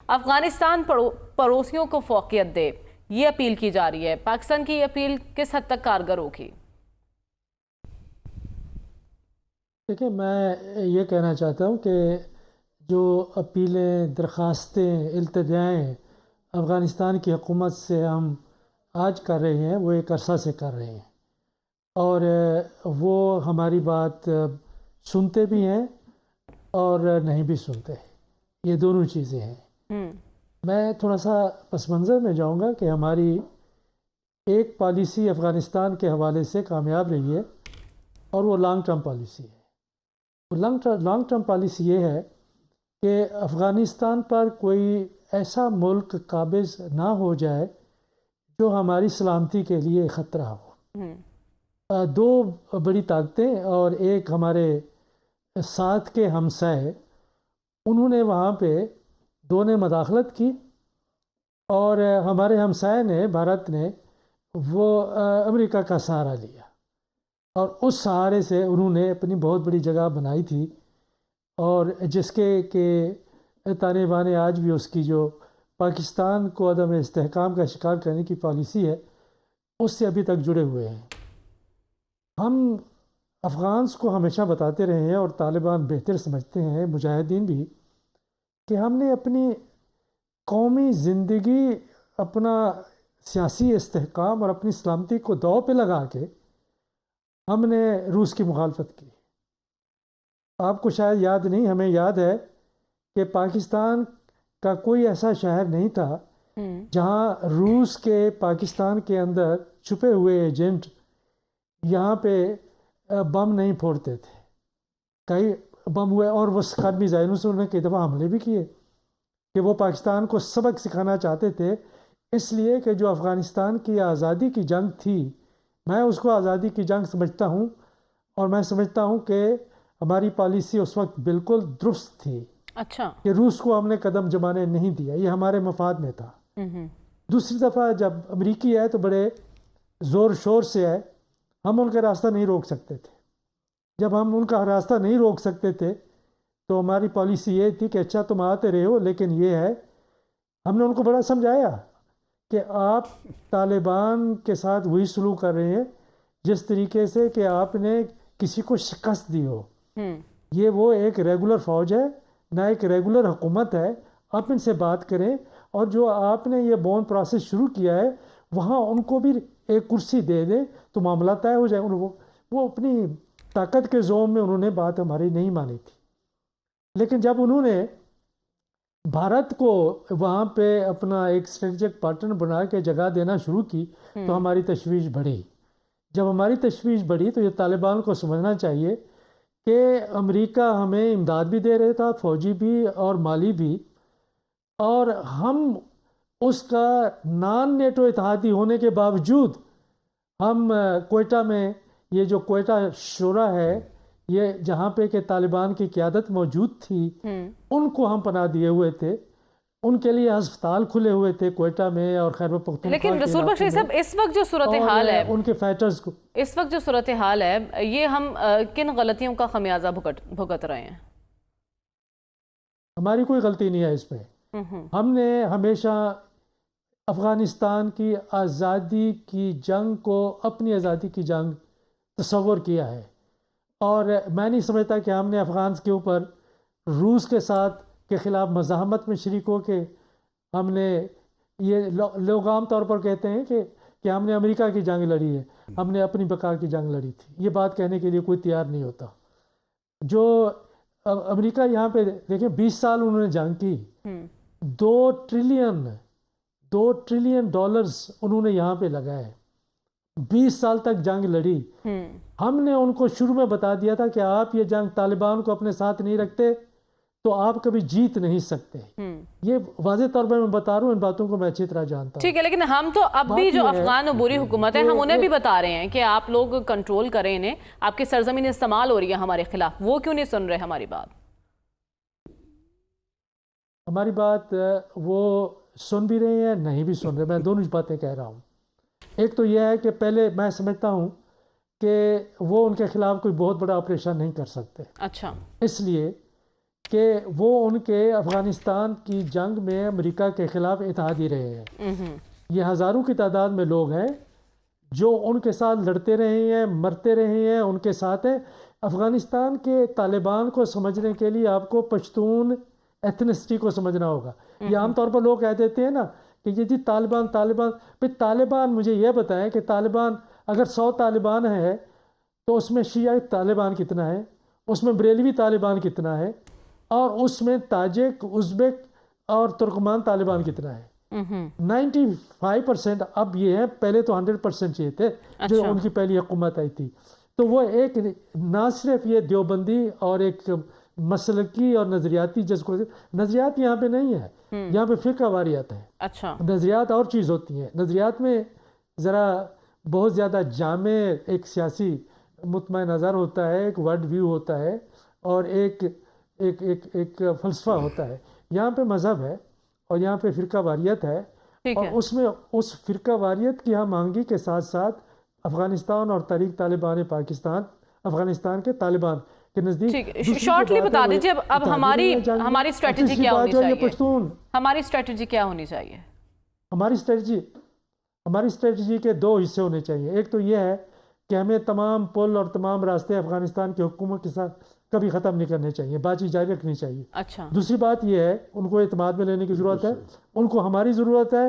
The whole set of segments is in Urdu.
افغانستان پڑوسیوں کو فوقیت دے، یہ اپیل کی جا رہی ہے۔ پاکستان کی یہ اپیل کس حد تک کارگر ہوگی؟ دیکھیں، میں یہ کہنا چاہتا ہوں کہ جو اپیلیں، درخواستیں، التجائیں افغانستان کی حکومت سے ہم آج کر رہے ہیں وہ ایک عرصہ سے کر رہے ہیں، اور وہ ہماری بات سنتے بھی ہیں اور نہیں بھی سنتے، یہ دونوں چیزیں ہیں۔ میں تھوڑا سا پس منظر میں جاؤں گا کہ ہماری ایک پالیسی افغانستان کے حوالے سے کامیاب رہی ہے، اور وہ لانگ ٹرم پالیسی ہے۔ لانگ ٹرم پالیسی یہ ہے کہ افغانستان پر کوئی ایسا ملک قابض نہ ہو جائے جو ہماری سلامتی کے لیے خطرہ ہو۔ دو بڑی طاقتیں اور ایک ہمارے ساتھ کے ہمسائے، انہوں نے وہاں پہ دو نے مداخلت کی، اور ہمارے ہمسائے نے، بھارت نے، وہ امریکہ کا سہارا لیا، اور اس سہارے سے انہوں نے اپنی بہت بڑی جگہ بنائی تھی، اور جس کے تانے بانے آج بھی اس کی جو پاکستان کو عدم استحکام کا شکار کرنے کی پالیسی ہے، اس سے ابھی تک جڑے ہوئے ہیں۔ ہم افغانس کو ہمیشہ بتاتے رہے ہیں، اور طالبان بہتر سمجھتے ہیں، مجاہدین بھی، کہ ہم نے اپنی قومی زندگی، اپنا سیاسی استحکام اور اپنی سلامتی کو داؤ پہ لگا کے ہم نے روس کی مخالفت کی۔ آپ کو شاید یاد نہیں، ہمیں یاد ہے کہ پاکستان کا کوئی ایسا شہر نہیں تھا جہاں روس کے پاکستان کے اندر چھپے ہوئے ایجنٹ یہاں پہ بم نہیں پھوڑتے تھے۔ کئی بم ہوئے، اور وہ سکھر میزائلوں سے انہوں نے کئی دفعہ حملے بھی کیے، کہ وہ پاکستان کو سبق سکھانا چاہتے تھے، اس لیے کہ جو افغانستان کی آزادی کی جنگ تھی، میں اس کو آزادی کی جنگ سمجھتا ہوں، اور میں سمجھتا ہوں کہ ہماری پالیسی اس وقت بالکل درست تھی۔ اچھا، کہ روس کو ہم نے قدم جمانے نہیں دیا، یہ ہمارے مفاد میں تھا۔ دوسری دفعہ جب امریکی آئے تو بڑے زور شور سے آئے، ہم ان کا راستہ نہیں روک سکتے تھے۔ جب ہم ان کا راستہ نہیں روک سکتے تھے تو ہماری پالیسی یہ تھی کہ اچھا تم آتے رہے ہو، لیکن یہ ہے، ہم نے ان کو بڑا سمجھایا کہ آپ طالبان کے ساتھ وہی سلوک کر رہے ہیں جس طریقے سے کہ آپ نے کسی کو شکست دی ہو۔ یہ وہ ایک ریگولر فوج ہے، نہ ایک ریگولر حکومت ہے۔ آپ ان سے بات کریں، اور جو آپ نے یہ بون پروسیس شروع کیا ہے وہاں ان کو بھی ایک کرسی دے دیں تو معاملہ طے ہو جائے۔ وہ اپنی طاقت کے زوم میں انہوں نے بات ہماری نہیں مانی تھی، لیکن جب انہوں نے بھارت کو وہاں پہ اپنا ایک اسٹریٹجک پارٹنر بنا کے جگہ دینا شروع کی تو ہماری تشویش بڑھی۔ جب ہماری تشویش بڑھی تو یہ طالبان کو سمجھنا چاہیے کہ امریکہ ہمیں امداد بھی دے رہا تھا، فوجی بھی اور مالی بھی، اور ہم اس کا نان نیٹو اتحادی ہونے کے باوجود ہم کوئٹہ میں، یہ جو کوئٹہ شورا ہے، یہ جہاں پہ کہ طالبان کی قیادت موجود تھی، ان کو ہم پناہ دیے ہوئے تھے، ان کے لیے ہسپتال کھلے ہوئے تھے کوئٹہ میں اور خیبر پختونخوا کے لیکن رسول بخش صاحب، اس وقت جو صورتحال ہے، ان کے فائٹرز کو، اس وقت جو صورتحال ہے، یہ ہم کن غلطیوں کا خمیازہ بھگت رہے ہیں؟ ہماری کوئی غلطی نہیں ہے اس میں۔ ہم نے ہمیشہ افغانستان کی آزادی کی جنگ کو اپنی آزادی کی جنگ تصور کیا ہے، اور میں نہیں سمجھتا کہ ہم نے افغانس کے اوپر روس کے ساتھ کے خلاف مزاحمت میں شریک ہو کے ہم نے، یہ لوگ عام طور پر کہتے ہیں کہ ہم نے امریکہ کی جنگ لڑی ہے، ہم نے اپنی بقا کی جنگ لڑی تھی۔ یہ بات کہنے کے لیے کوئی تیار نہیں ہوتا۔ جو امریکہ یہاں پہ دیکھیں 20 سال انہوں نے جنگ کی، 2 ٹریلین ڈالرز انہوں نے یہاں پہ لگائے، 20 سال تک جنگ لڑی۔ ہم نے ان کو شروع میں بتا دیا تھا کہ آپ یہ جنگ طالبان کو اپنے ساتھ نہیں رکھتے تو آپ کبھی جیت نہیں سکتے۔ یہ واضح طور پر میں بتا رہا ہوں، ان باتوں کو میں اچھی طرح جانتا ہوں۔ ٹھیک ہے، لیکن ہم تو اب بھی جو افغان عبوری حکومت ہے، ہم انہیں بھی بتا رہے ہیں کہ آپ لوگ کنٹرول کریں انہیں، آپ کی سرزمین استعمال ہو رہی ہے ہمارے خلاف، وہ کیوں نہیں سن رہے ہماری بات؟ ہماری بات وہ سن بھی رہے ہیں، نہیں بھی سن رہے، میں دونوں باتیں کہہ رہا ہوں۔ ایک تو یہ ہے کہ پہلے میں سمجھتا ہوں کہ وہ ان کے خلاف کوئی بہت بڑا آپریشن نہیں کر سکتے، اچھا، اس لیے کہ وہ ان کے افغانستان کی جنگ میں امریکہ کے خلاف اتحادی رہے ہیں. یہ ہزاروں کی تعداد میں لوگ ہیں جو ان کے ساتھ لڑتے رہے ہیں، مرتے رہے ہیں، ان کے ساتھ ہیں. افغانستان کے طالبان کو سمجھنے کے لیے آپ کو پشتون ایتھنسٹی کو سمجھنا ہوگا. یہ عام طور پر لوگ کہہ دیتے ہیں نا کہ یہ جی طالبان پھر طالبان مجھے یہ بتائیں کہ طالبان اگر 100 طالبان ہے تو اس میں شیعہ طالبان کتنا ہے، اس میں بریلوی طالبان کتنا ہے، اور اس میں تاجک، ازبک اور ترکمان طالبان کتنا ہے. 95% اب یہ ہے، پہلے تو 100% یہ تھے جو ان کی پہلی حکومت آئی تھی. تو وہ ایک نہ صرف یہ دیوبندی اور ایک مسلکی اور نظریاتی نظریات یہاں پہ نہیں ہے، یہاں پہ فرقہ واریت ہے. اچھا، نظریات اور چیز ہوتی ہیں. نظریات میں ذرا بہت زیادہ جامع ایک سیاسی مطمع نظر ہوتا ہے، ایک ورلڈ ویو ہوتا ہے، اور ایک ایک ایک ایک فلسفہ ہوتا ہے. یہاں پہ مذہب ہے اور یہاں پہ فرقہ واریت ہے، اور اس میں اس فرقہ واریت کی ہم آہنگی کے ساتھ ساتھ افغانستان اور تحریک طالبان پاکستان افغانستان کے طالبان کے نزدیک. شارٹلی بتا دیجیے اب ہماری اسٹریٹجی کیا ہونی چاہیے؟ ہماری اسٹریٹجی کیا ہونی چاہیے؟ ہماری اسٹریٹجی کے 2 حصے ہونے چاہیے. ایک تو یہ ہے کہ ہمیں تمام پل اور تمام راستے افغانستان کی حکومت کے ساتھ کبھی ختم نہیں کرنے چاہیے، بات چیت جاری رکھنی چاہیے. اچھا، دوسری بات یہ ہے ان کو اعتماد میں لینے کی ضرورت ہے، ان کو ہماری ضرورت ہے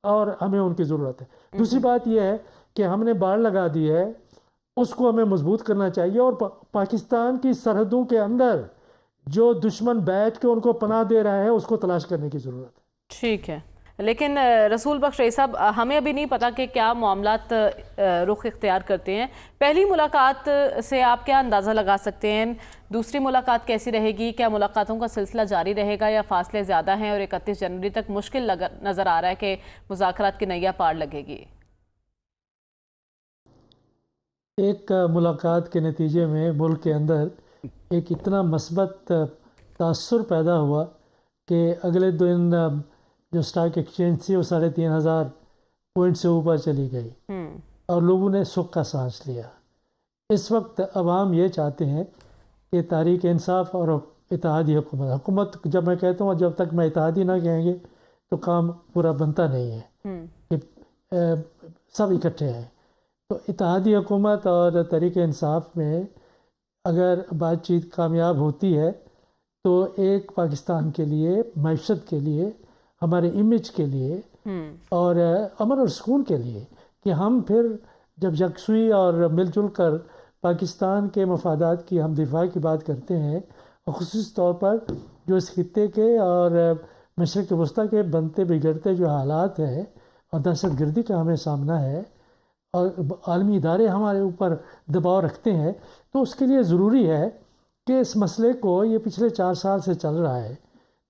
اور ہمیں ان کی ضرورت ہے. دوسری بات یہ ہے کہ ہم نے باڑ لگا دی ہے، اس کو ہمیں مضبوط کرنا چاہیے، اور پاکستان کی سرحدوں کے اندر جو دشمن بیٹھ کے ان کو پناہ دے رہا ہے اس کو تلاش کرنے کی ضرورت ہے. ٹھیک ہے، لیکن رسول بخش رئی صاحب، ہمیں ابھی نہیں پتا کہ کیا معاملات رخ اختیار کرتے ہیں. پہلی ملاقات سے آپ کیا اندازہ لگا سکتے ہیں؟ دوسری ملاقات کیسی رہے گی؟ کیا ملاقاتوں کا سلسلہ جاری رہے گا یا فاصلے زیادہ ہیں اور 31 جنوری تک مشکل نظر آ رہا ہے کہ مذاکرات کی نیا پار لگے گی؟ ایک ملاقات کے نتیجے میں ملک کے اندر ایک اتنا مثبت تاثر پیدا ہوا کہ اگلے دن جو سٹاک ایکسچینج تھی وہ 3500 پوائنٹ سے اوپر چلی گئی اور لوگوں نے سکھ کا سانس لیا. اس وقت عوام یہ چاہتے ہیں کہ تحریک انصاف اور اتحادی حکومت جب میں کہتا ہوں جب تک میں اتحادی نہ کہیں گے تو کام پورا بنتا نہیں ہے کہ سب اکٹھے ہیں. تو اتحادی حکومت اور تحریک انصاف میں اگر بات چیت کامیاب ہوتی ہے تو ایک پاکستان کے لیے، معیشت کے لیے، ہمارے امیج کے لیے اور امن اور سکون کے لیے کہ ہم پھر جب یکسوئی اور مل جل کر پاکستان کے مفادات کی ہم دفاع کی بات کرتے ہیں، اور خصوصی طور پر جو اس خطے کے اور مشرق وسطیٰ کے بنتے بگڑتے جو حالات ہیں اور دہشت گردی کا ہمیں سامنا ہے اور عالمی ادارے ہمارے اوپر دباؤ رکھتے ہیں، تو اس کے لیے ضروری ہے کہ اس مسئلے کو، یہ پچھلے 4 سال سے چل رہا ہے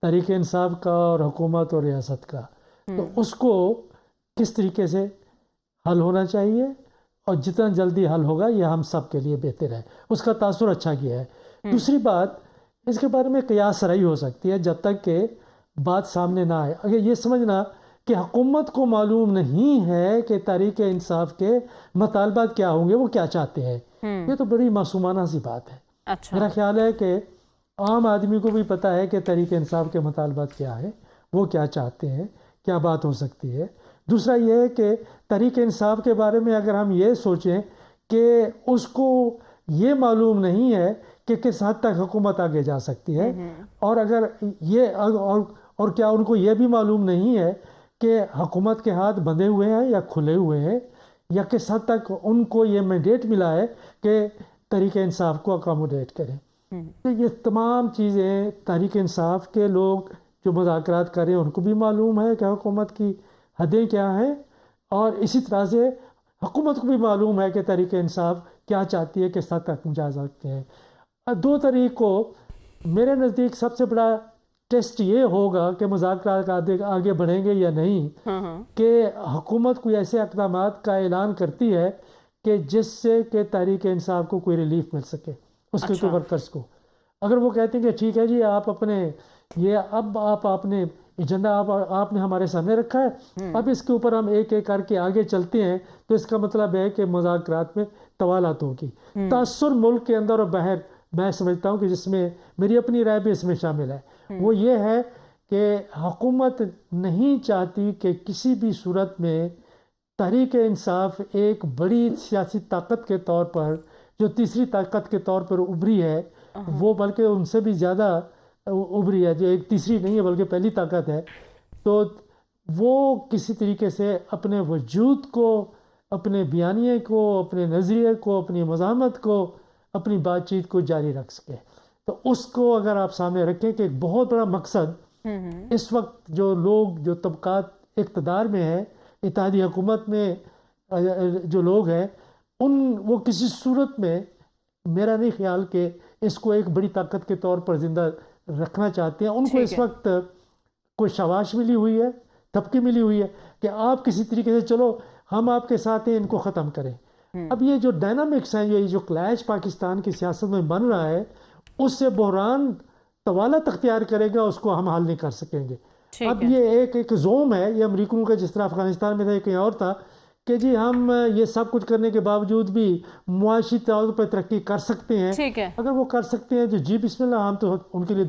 تحریک انصاف کا اور حکومت اور ریاست کا، تو اس کو کس طریقے سے حل ہونا چاہیے، اور جتنا جلدی حل ہوگا یہ ہم سب کے لیے بہتر ہے. اس کا تاثر اچھا کیا ہے. دوسری بات، اس کے بارے میں قیاس رئی ہو سکتی ہے جب تک کہ بات سامنے نہ آئے. اگر یہ سمجھنا کہ حکومت کو معلوم نہیں ہے کہ تحریک انصاف کے مطالبات کیا ہوں گے، وہ کیا چاہتے ہیں، یہ تو بڑی معصومانہ سی بات ہے. میرا خیال ہے کہ عام آدمی کو بھی پتہ ہے کہ تحریک انصاف کے مطالبات کیا ہیں، وہ کیا چاہتے ہیں، کیا بات ہو سکتی ہے. دوسرا یہ ہے کہ تحریک انصاف کے بارے میں اگر ہم یہ سوچیں کہ اس کو یہ معلوم نہیں ہے کہ کس حد تک حکومت آگے جا سکتی ہے، اور اگر یہ اور کیا ان کو یہ بھی معلوم نہیں ہے کہ حکومت کے ہاتھ بندھے ہوئے ہیں یا کھلے ہوئے ہیں، یا کس حد تک ان کو یہ مینڈیٹ ملا ہے کہ تحریک انصاف کو اکاموڈیٹ کریں. تو یہ تمام چیزیں تحریک انصاف کے لوگ جو مذاکرات کریں ان کو بھی معلوم ہے کہ حکومت کی حدیں کیا ہیں، اور اسی طرح سے حکومت کو بھی معلوم ہے کہ تحریک انصاف کیا چاہتی ہے، کس حد تک جا سکتے ہیں. 2 طریق کو میرے نزدیک سب سے بڑا ٹیسٹ یہ ہوگا کہ مذاکرات آگے بڑھیں گے یا نہیں، کہ حکومت کوئی ایسے اقدامات کا اعلان کرتی ہے کہ جس سے کہ تحریک انصاف کو کوئی ریلیف مل سکے، اس کے ورکرز کو. اگر وہ کہتے ہیں کہ ٹھیک ہے جی، آپ اپنے یہ اب آپ نے ایجنڈا آپ نے ہمارے سامنے رکھا ہے، اب اس کے اوپر ہم ایک ایک کر کے آگے چلتے ہیں، تو اس کا مطلب ہے کہ مذاکرات میں طوالت ہوگی. تاثر ملک کے اندر اور باہر میں سمجھتا ہوں کہ جس میں میری اپنی رائے بھی اس میں شامل ہے، وہ یہ ہے کہ حکومت نہیں چاہتی کہ کسی بھی صورت میں تحریک انصاف ایک بڑی سیاسی طاقت کے طور پر، جو تیسری طاقت کے طور پر ابھری ہے، وہ بلکہ ان سے بھی زیادہ ابھری ہے، جو ایک تیسری نہیں ہے بلکہ پہلی طاقت ہے، تو وہ کسی طریقے سے اپنے وجود کو، اپنے بیانیے کو، اپنے نظریے کو، اپنی مزاحمت کو، اپنی بات چیت کو جاری رکھ سکے۔ تو اس کو اگر آپ سامنے رکھیں کہ ایک بہت بڑا مقصد اس وقت جو لوگ، جو طبقات اقتدار میں ہیں، اتحادی حکومت میں جو لوگ ہیں، وہ کسی صورت میں میرا نہیں خیال کہ اس کو ایک بڑی طاقت کے طور پر زندہ رکھنا چاہتے ہیں۔ ان کو اس وقت کوئی شاباش ملی ہوئی ہے، تھپکی ملی ہوئی ہے کہ آپ کسی طریقے سے چلو ہم آپ کے ساتھ ہیں، ان کو ختم کریں۔ اب یہ جو ڈائنامکس ہیں، یہ جو کلیش پاکستان کی سیاست میں بن رہا ہے، اس سے بحران طوالت اختیار کرے گا، اس کو ہم حل نہیں کر سکیں گے۔ اب یہ ایک زوم ہے، یہ امریکیوں کا جس طرح افغانستان میں تھا، کہیں اور تھا کہ جی ہم یہ سب کچھ کرنے کے باوجود بھی معاشی طور پہ ترقی کر سکتے ہیں۔ اگر وہ کر سکتے ہیں تو جی بسم اللہ، ہم تو ان کے لیے